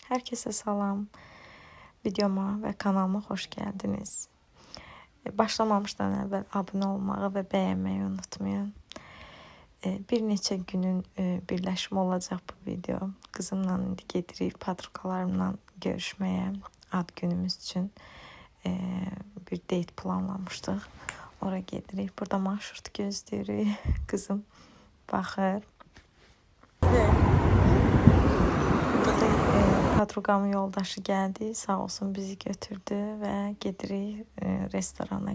Herkese salam. Videoma və kanalıma xoş gəldiniz. Başlamamışdan əvvəl abunə olmağı və bəyənməyi unutmayın. Bir neçə günün birləşimi olacaq bu video. Qızımla indi gedirik podrugalarımla görüşməyə ad günümüz üçün. Bir date planlamışdıq. Ora gedirik. Burada marşrut gözləyirik. Qızım baxır. Podrugamın yoldaşı gəldi, sağ olsun bizi götürdü və gedirik restorana.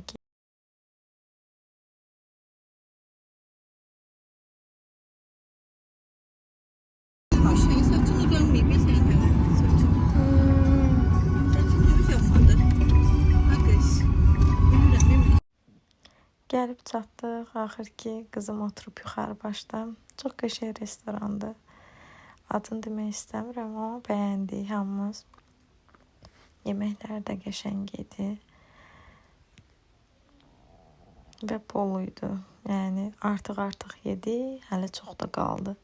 Şeyin saçın uzanmayıb, sən görə. Saçın. Saçın görüş yapmadı. Haqq. Bilmirəm. Gəlib çatdıq. Axır ki, qızım oturub yuxarı başda. Çox qəşəng restorandır. Adını demək istəmirəm, amma bəyəndik hamımız. Yeməklər də qəşəng idi. Və bol idi. Yəni artıq yedik, hələ çox da qaldı.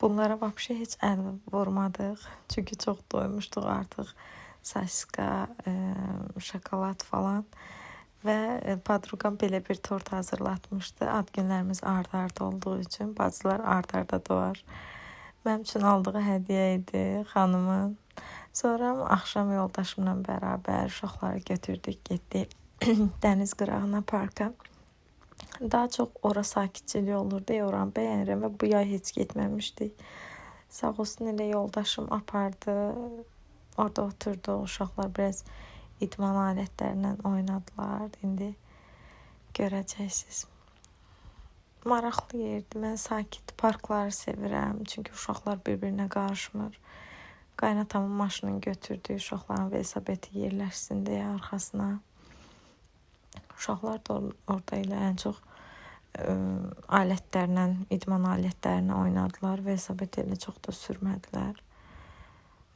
Bunlara vəbşə heç əl vurmadıq. Çünki çox doymuşduq artıq. Saska, şokolad falan. Və podrugam belə bir tort hazırlatmışdı. Ad günlərimiz ard-arda olduğu üçün bacılar ard-arda doğar. Mənim üçün aldığı hədiyyə idi xanımın. Sonra axşam yoldaşımla bərabər uşaqları götürdük, getdik dəniz qırağına, parka. Daha çox ora sakitçilik olurdu, oranı bəyənirəm və bu yay heç getməmişdik. Sağ olsun elə yoldaşım apardı. Orada oturdu, uşaqlar biraz idman alətlərindən oynadılar. İndi görəcəksiniz. Maraqlı yerdir. Mən sakit parkları sevirəm. Çünki uşaqlar bir-birinə qarışmır. Qaynatamın maşınını götürdü. Uşaqların velosipedi yerləşsin deyə arxasına. Uşaqlar da orada ilə ən çox alətlərlə, idman alətlərini oynadılar. Velosipedi ilə çox da sürmədilər.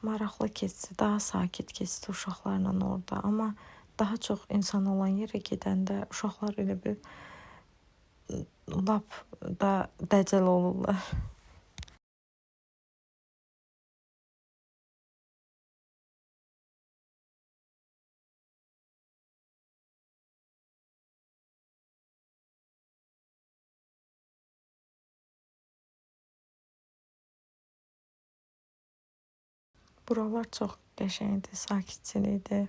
Maraqlı keçdi. Daha sakit keçdi uşaqlarla orada. Amma daha çox insan olan yerə gedəndə uşaqlar elə bir lap da dəcəl olurlar. Buralar çox qəşəngdir, sakitçilikdir.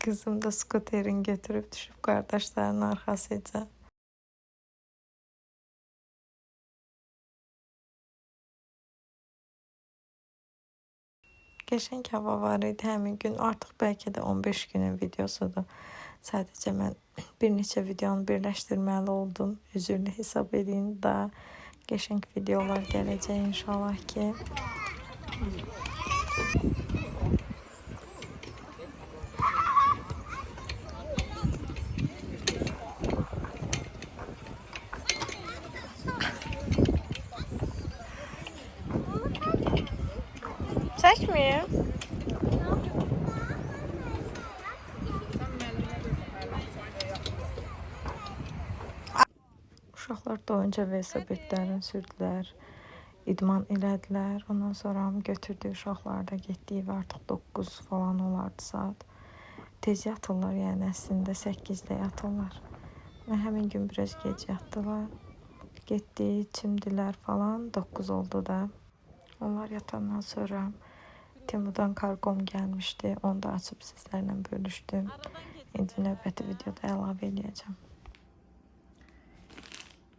Qızım da skuterini götürüb düşüb qardaşlarının arxasıca. Qəşəng hava var idi həmin gün. Artıq bəlkə də 15 günün videosudur. Sadəcə mən bir neçə videonu birləşdirməli oldum. Üzrlü hesab edin, daha qəşəng videolar gələcək inşallah ki. Çəkməyim. Uşaqlar doyunca velosipedlərini sürdülər, idman elədilər. Ondan sonra götürdük uşaqları da getdik və artıq 9 falan olardı saat. Tez yatırlar, yəni əslində 8-də yatırlar. Və həmin gün biraz gec yatdılar. Getdik, çimdilər falan, 9 oldu da. Onlar yatandan sonra Temudan kargom gəlmişdi. Onu da açıb sizlərlə bölüşdüm. İndi növbəti videoda əlavə eləyəcəm.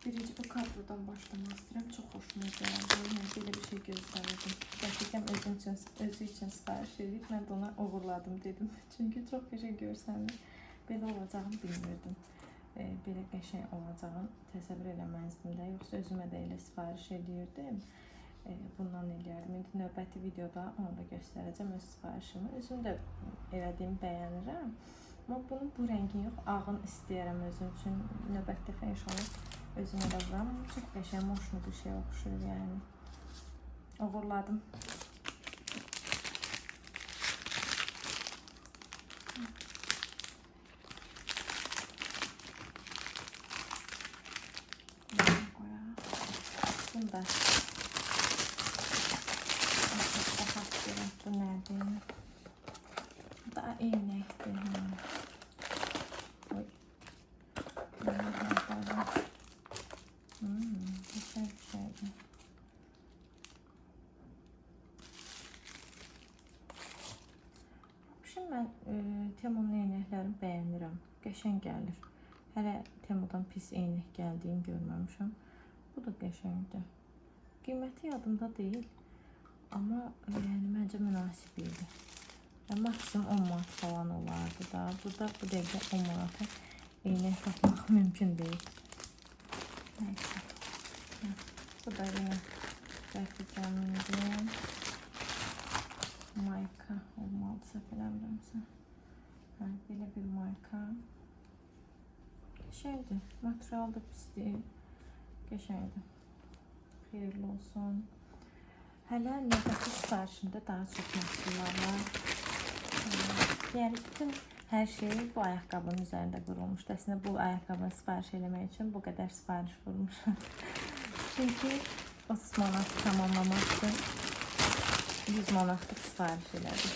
Birinci bu kadrodan başlamaq istəyirəm. Çox xoşuma gəldi. Mən belə bir şey gözləmirdim. Gerçəkdən özü üçün sifariş edib. Mən də ona uğurladım dedim. Çünki çox qəşəng görsənir. Belə olacağını bilmirdim. Belə qəşəng olacağını təsəvvür eləməzdim də. Yoxsa özümə də elə sifariş edirdim. Bundan eləyərdim. İndi növbəti videoda onu da göstərəcəm öz sifarişimi. Özüm də elədiyimi bəyənirəm. Amma bunun bu rəngin yox, ağın istəyərəm özüm üçün. Növbəti dəfə inşallah özüm elə vuram. Çox qəşəng, moşlu bir şey oxşuyur yəni. Uğurladım. da. Baxaq görək bu nədir? Bu da eynəkdir. Oy. Güzel şeydir. Şimdi mən Temunun eynəklərini bəyənirəm. Qəşəng gəlir. Hələ Temudan pis eynək gəldiyini görməmişəm. Bu da qəşəngdir. Qiyməti yadımda deyil. Amma yəni məncə münasib idi. Maksimum 10 manat falan olardı da. Burada bu dəqiqə 10 manata eynək tapmaq mümkün deyil. Neyse. Bu da yine rəfiqəmdir. Mayka olmalıdsa biləmirəmsə. Belə bir mayka. Qəşəngdir. Material da pis deyil. Qəşəngdir. Xeyirli olsun. Hələ növbəti sifarişində daha çox məhsullar var. Yəni bütün hər şey bu ayaqqabının üzərində qurulmuşdu. Əslində bu ayaqqabını sifariş eləmək üçün bu qədər sifariş vurmuşam. Çünki 30 manat tamamlamaq üçün 100 manatlıq sifariş elədim.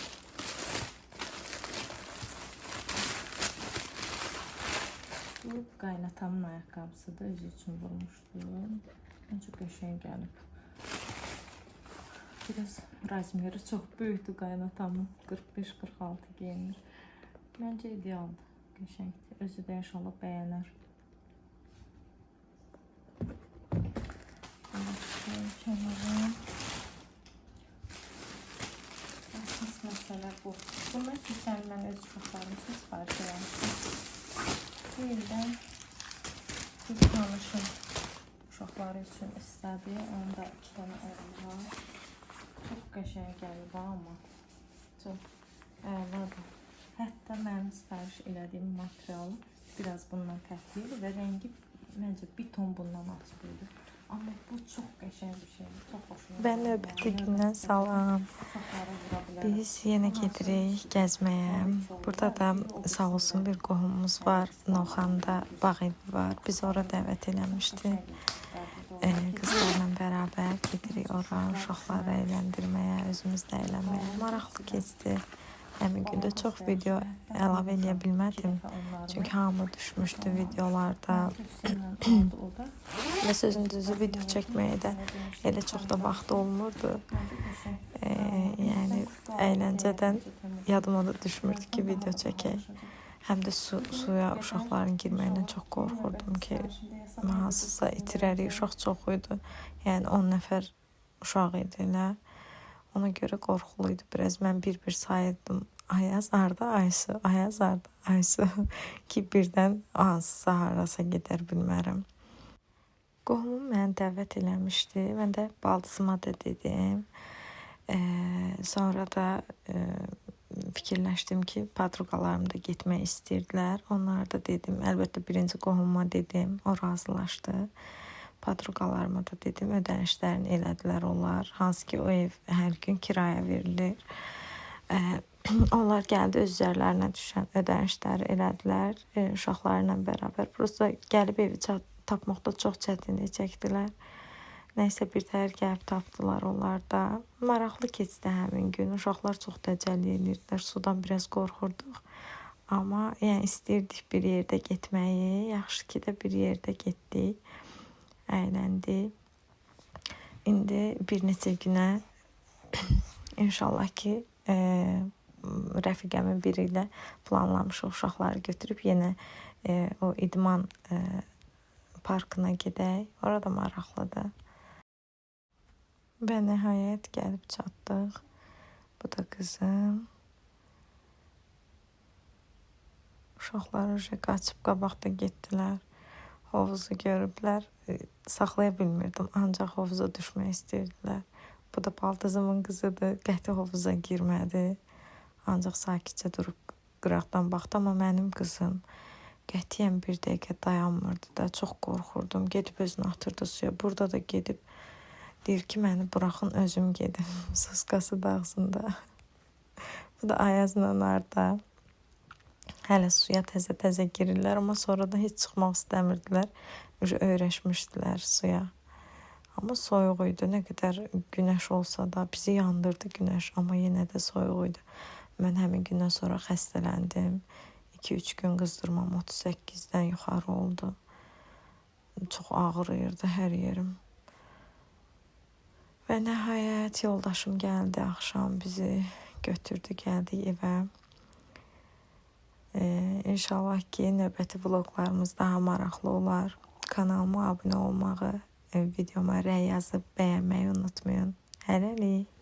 Bu qaynatamın ayaqqabısıdır. Özü üçün vurmuşdum. Ən çox qəşəng gəlib. Biraz razmeri çox böyükdür qaynatamın. 45-46 geyinir. Məncə idealdır. Qəşəngdir. Özü də inşallah bəyənər. Kənarım. Əsas məsələ bu. Bunlar keçən mən öz uşaqlarım üçün sifariş eləmişdim. Bu ildən bir tanışım uşaqları üçün istədi. Onda 2 dənə oğlu var. Çox qəşəng gəlib amma. Çox əladır. Hətta mənim sifariş elədiyim materialı biraz bundan fərqlidir və rəngi məncə bir ton bundan açıq idi. Amma bu çox qəşəng bir şeydir. Çox xoşuma gəlir. Ben növbəti gündən salam. Biz yenə gedirik gəzməyə. Burada da sağ olsun bir qohumumuz var. Novxanıda bağ evi var. Biz ora dəvət eləmişdi. Qızlarla bərabər gedirik ora. Uşaqları əyləndirməyə, özümüz də əylənməyə. Maraqlı keçdi. Həmin gündə çox video əlavə eləyə bilmədim. Çünki hamı düşmüşdü videolarda. Və sözün düzü video çəkməyə də elə çox da vaxt olmurdu. Yəni əyləncədən yadıma da düşmürdü ki video çəkək. Həm də suya uşaqların girməyindən çox qorxurdum ki hansısa itirərik. Uşaq çox idi. Yəni 10 nəfər uşaq idilər. Ona görə qorxuluydu biraz. Mən bir-bir sayırdım. Ayaz arda Aysu, Ayaz arda Aysu ki birdən hansısa harasa gedər bilmərəm. Qohumum məni dəvət eləmişdi. Mən də baldızıma da dedim. Sonra da fikirləşdim ki, padruqalarım da getmək istəyirdilər. Onlara da dedim. Əlbəttə birinci qohumuma dedim. O razılaşdı. Padruqalarıma da dedim, ödənişlərini elədilər onlar. Hansı ki o ev hər gün kiraya verilir. Onlar gəldi, öz üzərlərinə düşən ödənişləri elədilər. Uşaqlarla bərabər. Prosta gəlib evi tapmaqda çox çətinlik çəkdilər. Nəysə bir təhər gəlib tapdılar onlar da. Maraqlı keçdi həmin gün. Uşaqlar çox dəcəllik edirdilər. Sudan biraz qorxurduq. Amma yəni istəyirdik bir yerdə getməyi. Yaxşı ki də bir yerdə getdik. Əyləndi. İndi bir neçə günə inşallah ki rəfiqəmin biri ilə planlamışıq uşaqları götürüb yenə o idman parkına gedək. Orada maraqlıdır. Və nəhayət gəlib çatdıq. Bu da qızım. Uşaqlar qaçıb qabaqda getdilər. Hovuzu görüblər. Saxlaya bilmirdim. Ancaq hovuza düşmək istəyirdilər. Bu da baldızımın qızıdır. Qəti hovuza girmədi. Ancaq sakitcə durub qıraqdan baxdı. Amma mənim qızım qətiyyən bir dəqiqə dayanmırdı da. Çox qorxurdum. Gedib özünü atırdı suya. Burada da gedib deyir ki, məni buraxın özüm gedim. Suskası da ağzında. Bu da Ayazla Arda. Hələ suya təzə-təzə girirlər. Amma sonra da heç çıxmaq istəmirdilər. Öyrəşmişdilər suya. Amma soyuq idi. Nə qədər günəş olsa da bizi yandırdı günəş, amma yenə də soyuq idi. Mən həmin gündən sonra xəstələndim. 2-3 gün qızdırmam 38-dən yuxarı oldu. Çox ağrıyırdı hər yerim. Və nəhayət yoldaşım gəldi, axşam bizi götürdü, gəldik evə. İnşallah ki, növbəti vloqlarımız daha maraqlı olar. Kanalıma abunə olmağı, videoma rəy yazıb bəyənməyi unutmayın. Hələlik.